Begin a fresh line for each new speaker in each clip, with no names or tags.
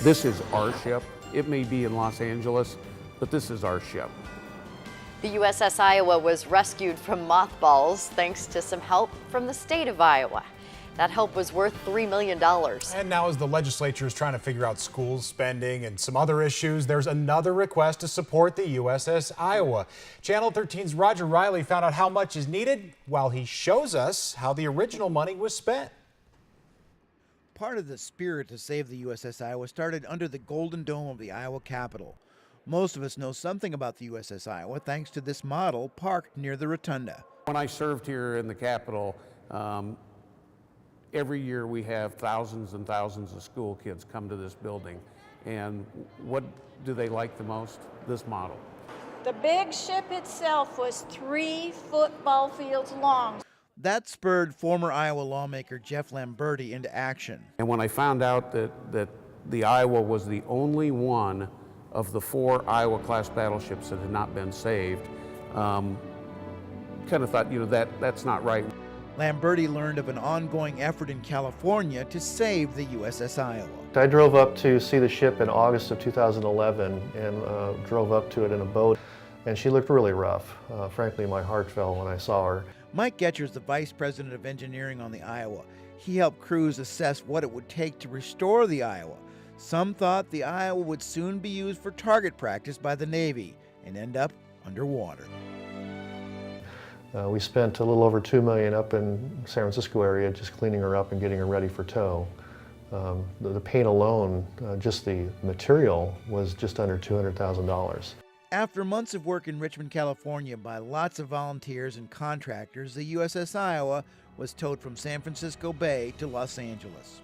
This is our ship. It may be in Los Angeles, but this is our ship.
The USS Iowa was rescued from mothballs thanks to some help from the state of Iowa. That help was worth $3 million.
And now as the legislature is trying to figure out school spending and some other issues, there's another request to support the USS Iowa. Channel 13's Roger Riley found out how much is needed while he shows us how the original money was spent.
Part of the spirit to save the USS Iowa started under the Golden Dome of the Iowa Capitol. Most of us know something about the USS Iowa thanks to this model parked near the rotunda.
When I served here in the Capitol, every year we have thousands and thousands of school kids come to this building. And what do they like the most? This model.
The big ship itself was 3 football fields long.
That spurred former Iowa lawmaker Jeff Lamberti into action.
And when I found out that the Iowa was the only one of the 4 Iowa-class battleships that had not been saved, kind of thought, that's not right.
Lamberti learned of an ongoing effort in California to save the USS Iowa.
I drove up to see the ship in August of 2011 and drove up to it in a boat, and she looked really rough. Frankly, my heart fell when I saw her.
Mike Getcher is the vice president of engineering on the Iowa. He helped crews assess what it would take to restore the Iowa. Some thought the Iowa would soon be used for target practice by the Navy and end up underwater.
We spent a little over $2 million up in San Francisco area just cleaning her up and getting her ready for tow. The paint alone, just the material, was just under $200,000.
After months of work in Richmond, California by lots of volunteers and contractors, the USS Iowa was towed from San Francisco Bay to Los Angeles.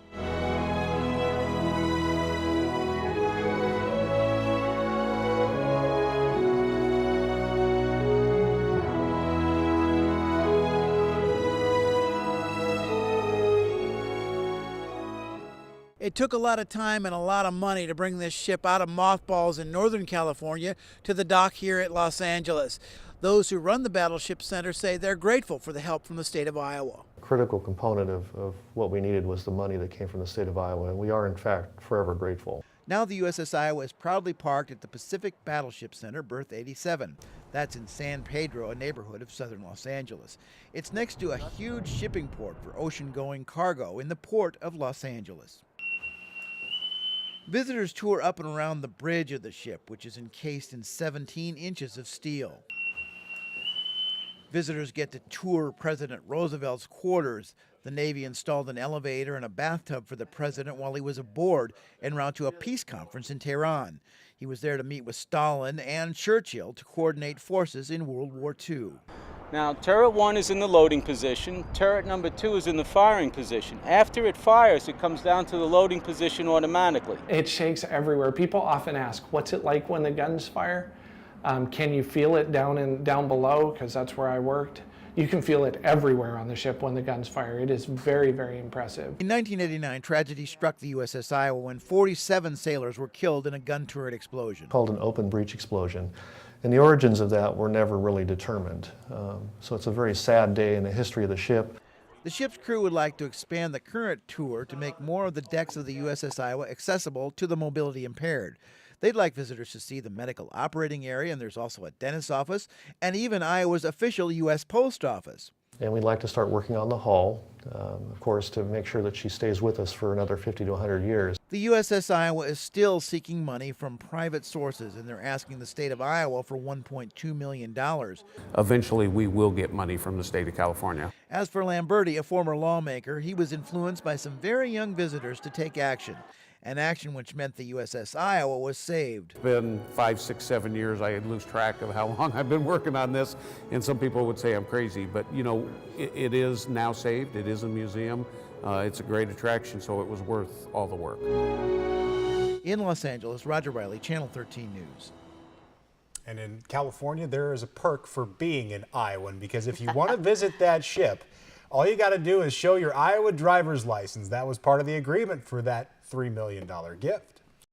It took a lot of time and a lot of money to bring this ship out of mothballs in Northern California to the dock here at Los Angeles. Those who run the Battleship Center say they're grateful for the help from the state of Iowa.
A critical component of what we needed was the money that came from the state of Iowa, and we are in fact forever grateful.
Now the USS Iowa is proudly parked at the Pacific Battleship Center, berth 87. That's in San Pedro, a neighborhood of southern Los Angeles. It's next to a huge shipping port for ocean-going cargo in the port of Los Angeles. Visitors tour up and around the bridge of the ship, which is encased in 17 inches of steel. Visitors get to tour President Roosevelt's quarters. The Navy installed an elevator and a bathtub for the president while he was aboard en route to a peace conference in Tehran. He was there to meet with Stalin and Churchill to coordinate forces in World War II.
Now, turret 1 is in the loading position, turret number 2 is in the firing position. After it fires, it comes down to the loading position automatically.
It shakes everywhere. People often ask, what's it like when the guns fire? Can you feel it down below? Because that's where I worked. You can feel it everywhere on the ship when the guns fire. It is very, very impressive.
In 1989, tragedy struck the USS Iowa when 47 sailors were killed in a gun turret explosion.
Called an open breech explosion. And the origins of that were never really determined. So it's a very sad day in the history of the ship.
The ship's crew would like to expand the current tour to make more of the decks of the USS Iowa accessible to the mobility impaired. They'd like visitors to see the medical operating area, and there's also a dentist's office, and even Iowa's official U.S. Post Office.
And we'd like to start working on the hull, of course, to make sure that she stays with us for another 50 to 100 years.
The USS Iowa is still seeking money from private sources, and they're asking the state of Iowa for $1.2 million.
Eventually, we will get money from the state of California.
As for Lamberti, a former lawmaker, he was influenced by some very young visitors to take action. An action which meant the USS Iowa was saved.
It's been 5, 6, 7 years. I lose track of how long I've been working on this, and some people would say I'm crazy, but it is now saved. It is a museum. It's a great attraction, so it was worth all the work.
In Los Angeles, Roger Riley, Channel 13 News.
And in California, there is a perk for being an Iowan, because if you want to visit that ship, all you got to do is show your Iowa driver's license. That was part of the agreement for that $3 million gift.